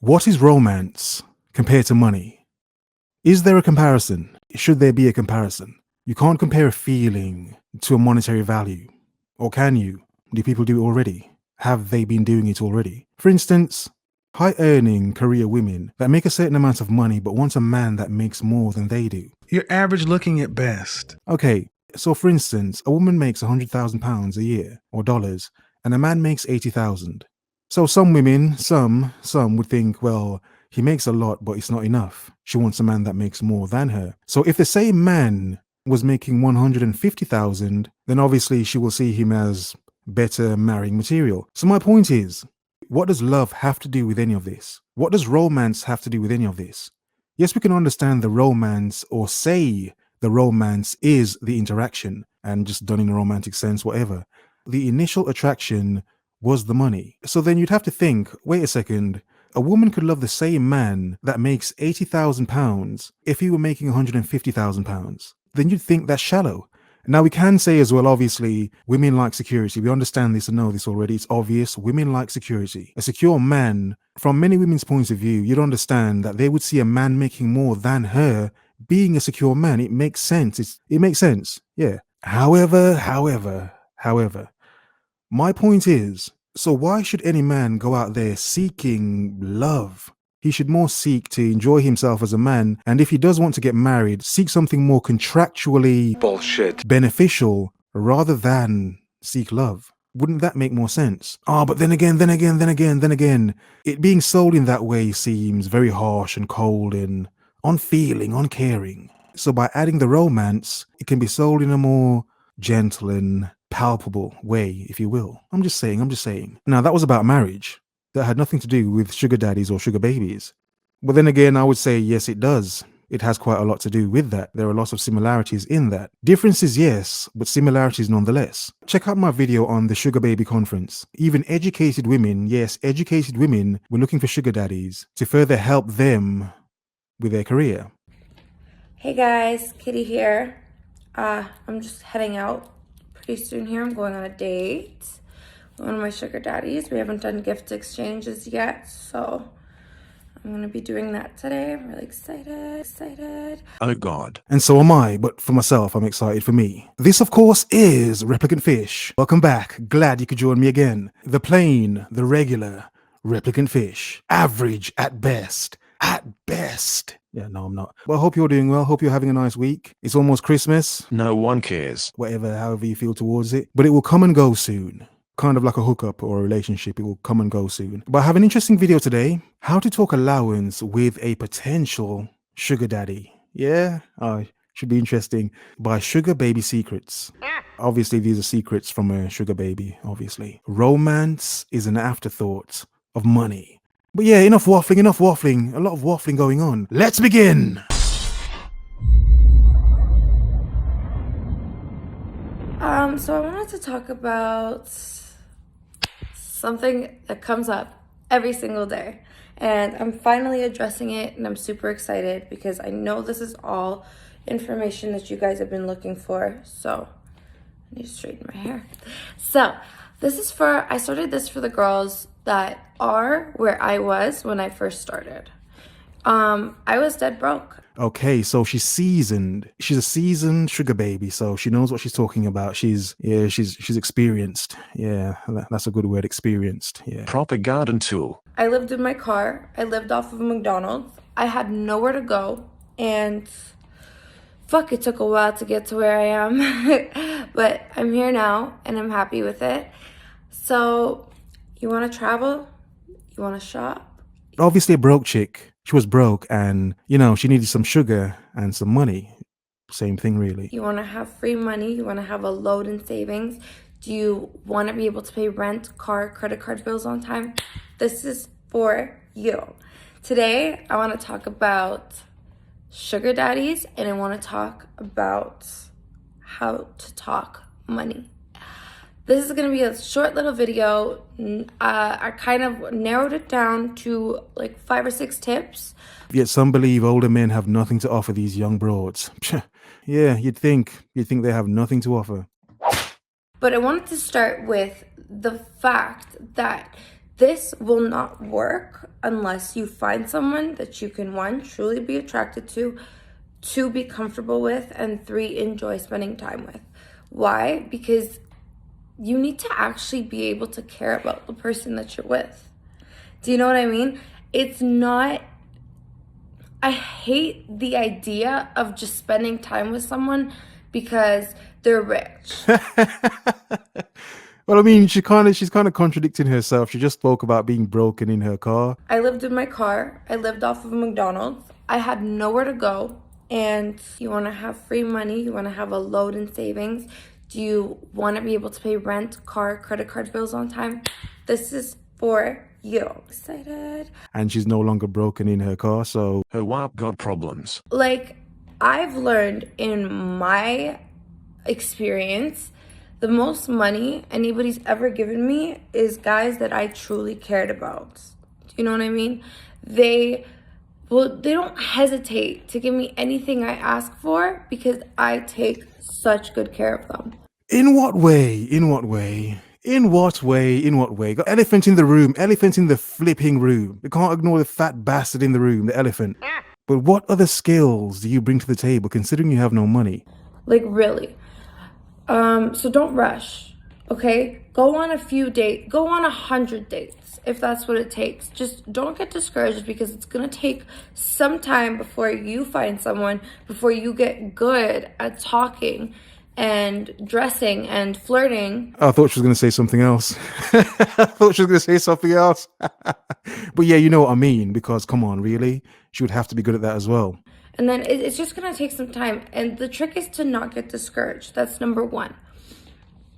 What is romance compared to money? Is there a comparison? Should there be a comparison? You can't compare a feeling to a monetary value. Or can you? Do people do it already? Have they been doing it already? For instance, high earning career women that make a certain amount of money but want a man that makes more than they do. You're average looking at best. Okay, so for instance, a woman makes £100,000 a year or dollars, and a man makes 80,000. So some women, some would think, well, he makes a lot, but it's not enough. She wants a man that makes more than her. So if the same man was making 150,000, then obviously she will see him as better marrying material. So my point is, what does love have to do with any of this? What does romance have to do with any of this? Yes, we can understand the romance, or say the romance is the interaction, and just done in a romantic sense, whatever. The initial attraction was the money. So then you'd have to think, wait a second, a woman could love the same man that makes £80,000 if he were making £150,000. Then you'd think that's shallow. Now, we can say as well, obviously, women like security. We understand this and know this already. It's obvious. Women like security. A secure man, from many women's points of view, you'd understand that they would see a man making more than her being a secure man. It makes sense. It makes sense. Yeah. However, my point is, so why should any man go out there seeking love? He should more seek to enjoy himself as a man, and if he does want to get married, seek something more contractually Bullshit. beneficial rather than seek love. Wouldn't that make more sense? But then again, it being sold in that way seems very harsh and cold and unfeeling, uncaring. So by adding the romance, it can be sold in a more gentle and palpable way, if you will. I'm just saying. Now, that was about marriage. That had nothing to do with sugar daddies or sugar babies. But then again, I would say, yes, it does. It has quite a lot to do with that. There are lots of similarities in that. Differences, yes, but similarities nonetheless. Check out my video on the Sugar Baby Conference. Even educated women, yes, educated women were looking for sugar daddies to further help them with their career. Hey guys, Kitty here. I'm just heading out pretty soon here. I'm going on a date with one of my sugar daddies. We haven't done gift exchanges yet, so I'm gonna be doing that today. I'm really excited. Oh God. And so am I, but for myself, I'm excited for me. This, of course, is Replicant Fish. Welcome back. Glad you could join me again. The plain, the regular Replicant Fish. Average at best. At best. Yeah, no, I'm not. Well, I hope you're doing well. Hope you're having a nice week. It's almost Christmas. No one cares. Whatever, however you feel towards it. But it will come and go soon. Kind of like a hookup or a relationship. It will come and go soon. But I have an interesting video today. How to talk allowance with a potential sugar daddy. Yeah, should be interesting. By Sugar Baby Secrets. Obviously, these are secrets from a sugar baby, obviously. Romance is an afterthought of money. But yeah, enough waffling. A lot of waffling going on. Let's begin! So I wanted to talk about something that comes up every single day. And I'm finally addressing it, and I'm super excited because I know this is all information that you guys have been looking for. So I need to straighten my hair. So I started this for the girls that are where I was when I first started. I was dead broke. Okay, so she's seasoned. She's a seasoned sugar baby, so she knows what she's talking about. She's experienced. Yeah, that's a good word, experienced. Yeah. Proper garden tool. I lived in my car. I lived off of McDonald's. I had nowhere to go, and fuck, it took a while to get to where I am. But I'm here now, and I'm happy with it. So, you want to travel? You want to shop? Obviously a broke chick. She was broke and, she needed some sugar and some money. Same thing, really. You want to have free money? You want to have a load in savings? Do you want to be able to pay rent, car, credit card bills on time? This is for you. Today, I want to talk about sugar daddies, and I want to talk about how to talk money. This is going to be a short little video. I kind of narrowed it down to like 5 or 6 tips. Yet some believe older men have nothing to offer these young broads. Yeah, you'd think they have nothing to offer. But I wanted to start with the fact that This will not work unless you find someone that you can, one, truly be attracted to, two, be comfortable with, and three, enjoy spending time with. Why? Because you need to actually be able to care about the person that you're with. Do you know what I mean? It's not, I hate the idea of just spending time with someone because they're rich. Well, I mean, she's kind of contradicting herself. She just spoke about being broken in her car. I lived in my car. I lived off of McDonald's. I had nowhere to go. And you want to have free money. You want to have a load in savings. Do you want to be able to pay rent, car, credit card bills on time? This is for you. Excited. And she's no longer broken in her car, so Her wife got problems. Like, I've learned in my experience, the most money anybody's ever given me is guys that I truly cared about. Do you know what I mean? They don't hesitate to give me anything I ask for because I take such good care of them. in what way? In what way? In what way? In what way? Got elephant in the room, elephant in the flipping room. We can't ignore the fat bastard in the room, the elephant. But what other skills do you bring to the table considering you have no money? Like, really. So don't rush, okay? Go on a few dates. Go on 100 dates if that's what it takes. Just don't get discouraged because it's gonna take some time before you find someone, before you get good at talking and dressing and flirting. I thought she was going to say something else. I thought she was going to say something else. But yeah, you know what I mean, because come on, really? She would have to be good at that as well. And then it's just gonna take some time. And the trick is to not get discouraged. That's number one.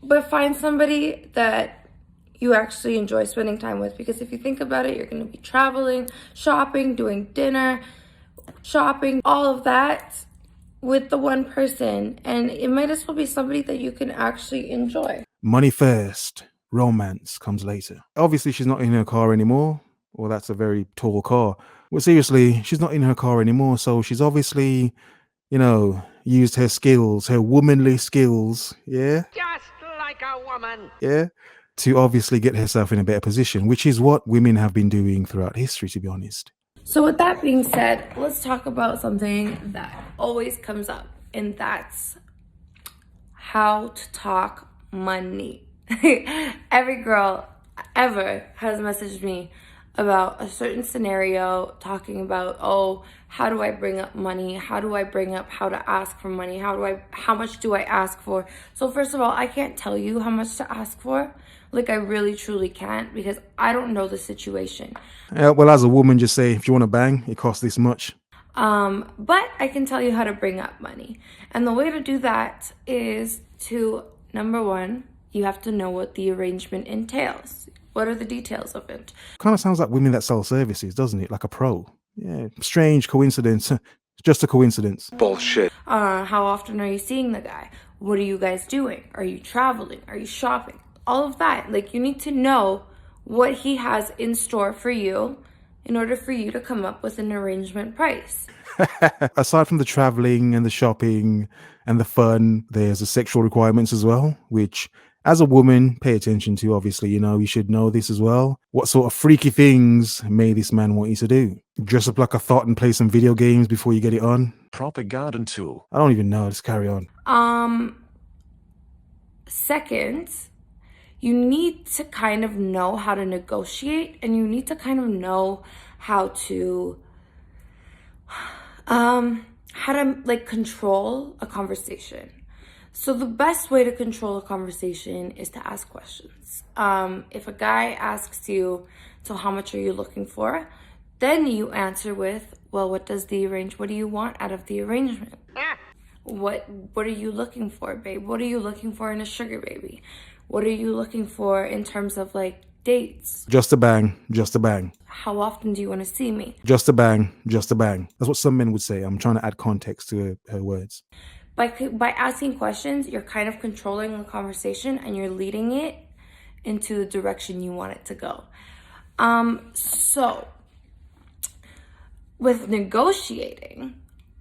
But find somebody that you actually enjoy spending time with, because if you think about it, you're gonna be traveling, shopping, doing dinner, shopping, all of that with the one person, and it might as well be somebody that you can actually enjoy. Money first, romance comes later. Obviously, she's not in her car anymore. Well, that's a very tall car. Well, seriously, she's not in her car anymore, so she's obviously, used her skills, her womanly skills, yeah? Just like a woman. Yeah? To obviously get herself in a better position, which is what women have been doing throughout history, to be honest. So with that being said, let's talk about something that always comes up, and that's how to talk money. Every girl ever has messaged me about a certain scenario, talking about, oh, how do I bring up money? How do I bring up how to ask for money? How much do I ask for? So first of all, I can't tell you how much to ask for. Like, I really truly can't, because I don't know the situation. Well, as a woman, just say, if you want to bang, it costs this much. But I can tell you how to bring up money. And the way to do that is to, number one, you have to know what the arrangement entails. What are the details of it? Kind of sounds like women that sell services, doesn't it? Like a pro. Yeah, strange coincidence. It's just a coincidence. Bullshit. How often are you seeing the guy? What are you guys doing? Are you traveling? Are you shopping? All of that. Like, you need to know what he has in store for you in order for you to come up with an arrangement price. Aside from the traveling and the shopping and the fun, there's the sexual requirements as well, which as a woman, pay attention to. Obviously, you should know this as well. What sort of freaky things may this man want you to do? Dress up like a thought and play some video games before you get it on? Proper garden tool. I don't even know. Just carry on. Second, you need to kind of know how to negotiate, and you need to kind of know how to control a conversation. So the best way to control a conversation is to ask questions. If a guy asks you, so how much are you looking for? Then you answer with, well, what do you want out of the arrangement? What are you looking for, babe? What are you looking for in a sugar baby? What are you looking for in terms of like dates? Just a bang, just a bang. How often do you want to see me? Just a bang, just a bang. That's what some men would say. I'm trying to add context to her words. By asking questions, you're kind of controlling the conversation and you're leading it into the direction you want it to go. So with negotiating,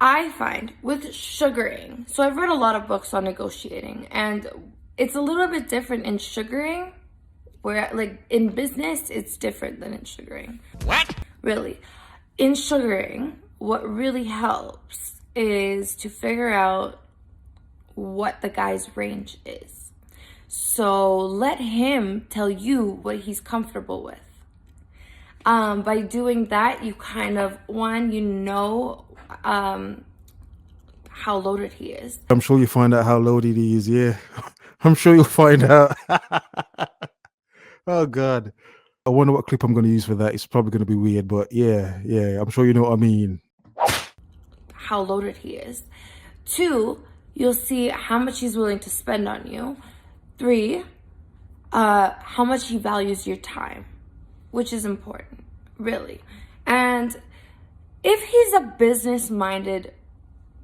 I find with sugaring, so I've read a lot of books on negotiating, and it's a little bit different in sugaring Where like in business, it's different than in sugaring. What? Really. In sugaring, what really helps is to figure out what the guy's range is. So let him tell you what he's comfortable with. By doing that, you kind of, how loaded he is. I'm sure you'll find out how loaded he is. Yeah, I'm sure you'll find out. Oh God, I wonder what clip I'm going to use for that. It's probably going to be weird, but yeah, I'm sure you know what I mean. How loaded he is. 2, you'll see how much he's willing to spend on you. 3, how much he values your time, which is important, really. And if he's a business-minded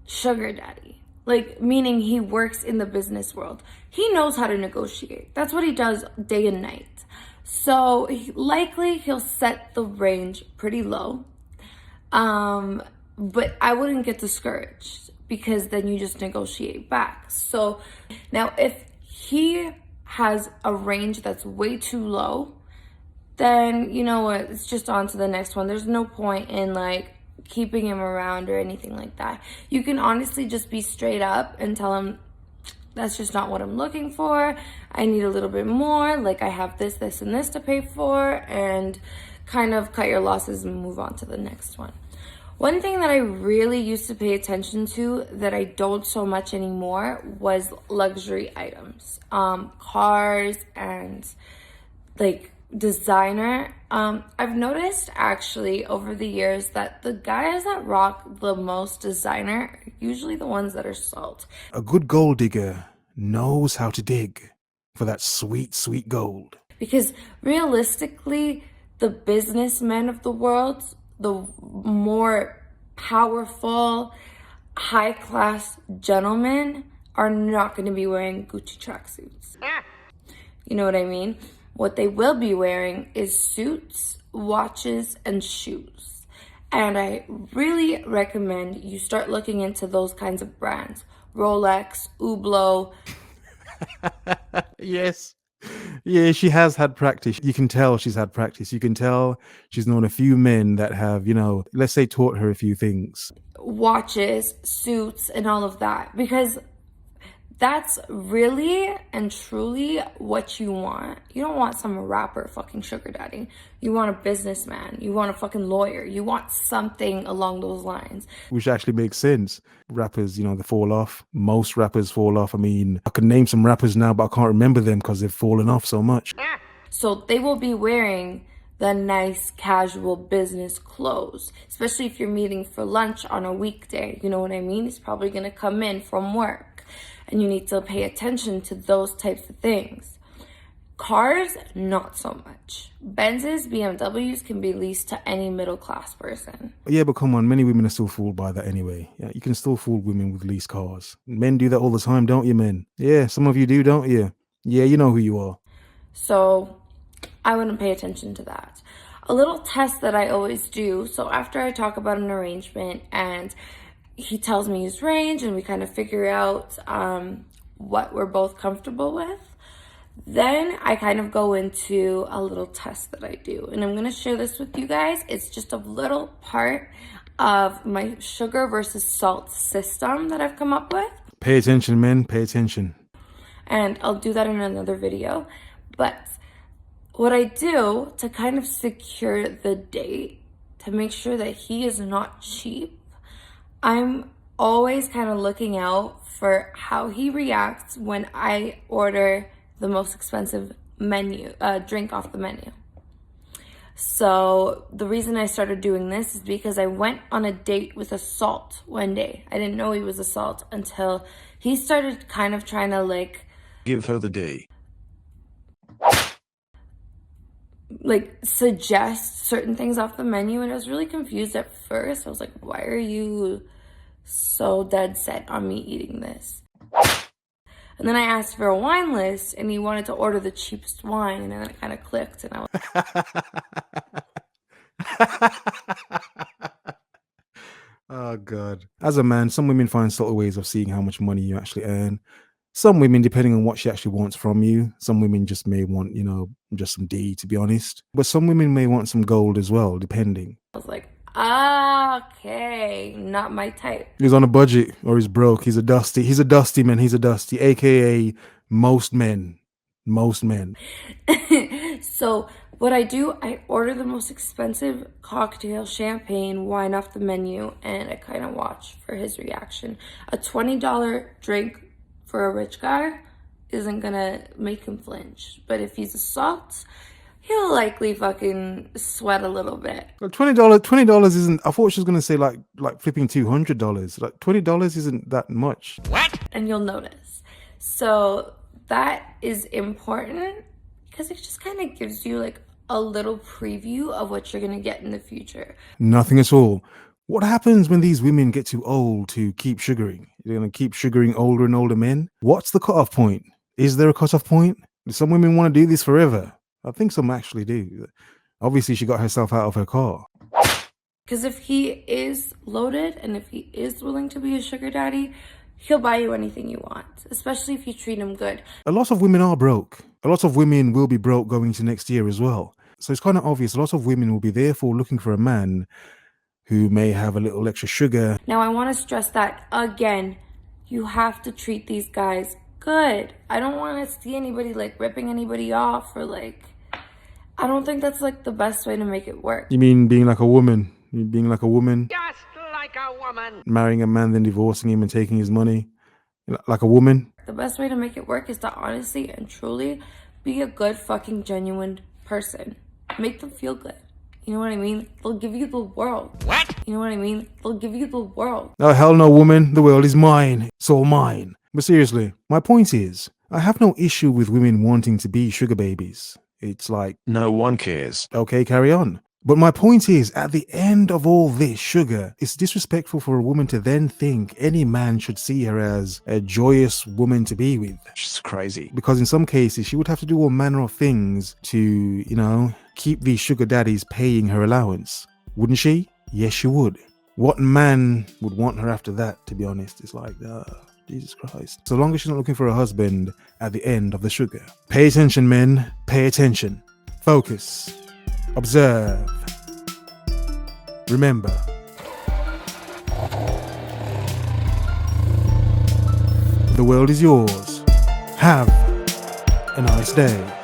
sugar daddy, like meaning he works in the business world, he knows how to negotiate. That's what he does day and night. So likely he'll set the range pretty low. But I wouldn't get discouraged because then you just negotiate back. So now if he has a range that's way too low, then you know what, it's just on to the next one. There's no point in like keeping him around or anything like that. You can honestly just be straight up and tell him, that's just not what I'm looking for. I need a little bit more. Like I have this, this, and this to pay for, and kind of cut your losses and move on to the next one. One thing that I really used to pay attention to that I don't so much anymore was luxury items, cars and like designer. I've noticed actually over the years that the guys that rock the most designer are usually the ones that are salt. A good gold digger knows how to dig for that sweet, sweet gold. Because realistically, the businessmen of the world, the more powerful, high-class gentlemen are not going to be wearing Gucci tracksuits. You know what I mean? What they will be wearing is suits, watches, and shoes. And I really recommend you start looking into those kinds of brands. Rolex, Hublot. Yes. Yeah, she has had practice. You can tell she's had practice. You can tell she's known a few men that have, let's say taught her a few things. Watches, suits, and all of that. Because that's really and truly what you want. You don't want some rapper fucking sugar daddy. You want a businessman. You want a fucking lawyer. You want something along those lines. Which actually makes sense. Rappers, they fall off. Most rappers fall off. I mean, I can name some rappers now, but I can't remember them because they've fallen off so much. So they will be wearing the nice casual business clothes, especially if you're meeting for lunch on a weekday. You know what I mean? He's probably going to come in from work. And you need to pay attention to those types of things. Cars, not so much. Benzes, BMWs can be leased to any middle-class person. Yeah, but come on, many women are still fooled by that anyway. Yeah, you can still fool women with leased cars. Men do that all the time, don't you, men? Yeah, some of you do, don't you? Yeah, you know who you are. So I wouldn't pay attention to that. A little test that I always do, so after I talk about an arrangement and he tells me his range and we kind of figure out what we're both comfortable with, then I kind of go into a little test that I do. And I'm going to share this with you guys. It's just a little part of my sugar versus salt system that I've come up with. Pay attention, men. Pay attention. And I'll do that in another video. But what I do to kind of secure the date, to make sure that he is not cheap, I'm always kind of looking out for how he reacts when I order the most expensive drink off the menu. So the reason I started doing this is because I went on a date with a salt one day. I didn't know he was a salt until he started kind of trying to give her the day. Suggest certain things off the menu, and I was really confused at first. I was like, why are you so dead set on me eating this? And then I asked for a wine list, and he wanted to order the cheapest wine, and then it kind of clicked, and I was Oh God. As a man, some women find subtle ways of seeing how much money you actually earn. Some women, depending on what she actually wants from you, some women just may want, just some D, to be honest. But some women may want some gold as well, depending. I was like, okay, not my type. He's on a budget or he's broke. He's a dusty man. He's a dusty, aka most men. Most men. So what I do, I order the most expensive cocktail, champagne, wine off the menu, and I kind of watch for his reaction. A $20 drink for a rich guy isn't gonna make him flinch. But if he's a salt, he'll likely fucking sweat a little bit. Like $20 isn't, I thought she was gonna say like flipping $200. Like $20 isn't that much. What? And you'll notice. So that is important because it just kind of gives you like a little preview of what you're gonna get in the future. Nothing at all. What happens when these women get too old to keep sugaring? You're gonna keep sugaring older and older men? What's the cutoff point? Is there a cutoff point? Do some women want to do this forever? I think some actually do. Obviously, she got herself out of her car. Because if he is loaded and if he is willing to be a sugar daddy, he'll buy you anything you want, especially if you treat him good. A lot of women are broke. A lot of women will be broke going into next year as well. So it's kind of obvious. A lot of women will be therefore looking for a man who may have a little extra sugar. Now, I want to stress that again, you have to treat these guys good. I don't want to see anybody like ripping anybody off or like, I don't think that's like the best way to make it work. You mean being like a woman? You being like a woman? Just like a woman. Marrying a man, then divorcing him and taking his money? Like a woman? The best way to make it work is to honestly and truly be a good fucking genuine person. Make them feel good. You know what I mean? They'll give you the world. What? You know what I mean? They'll give you the world. Oh, hell no, woman. The world is mine. It's all mine. But seriously, my point is, I have no issue with women wanting to be sugar babies. It's like, No one cares. okay, carry on. But my point is, at the end of all this sugar, it's disrespectful for a woman to then think any man should see her as a joyous woman to be with. She's crazy. Because in some cases, she would have to do all manner of things to, keep these sugar daddies paying her allowance. Wouldn't she? Yes, she would. What man would want her after that, to be honest? It's like, Jesus Christ. So long as she's not looking for a husband at the end of the sugar. Pay attention, men. Pay attention. Focus. Observe. Remember. The world is yours. Have a nice day.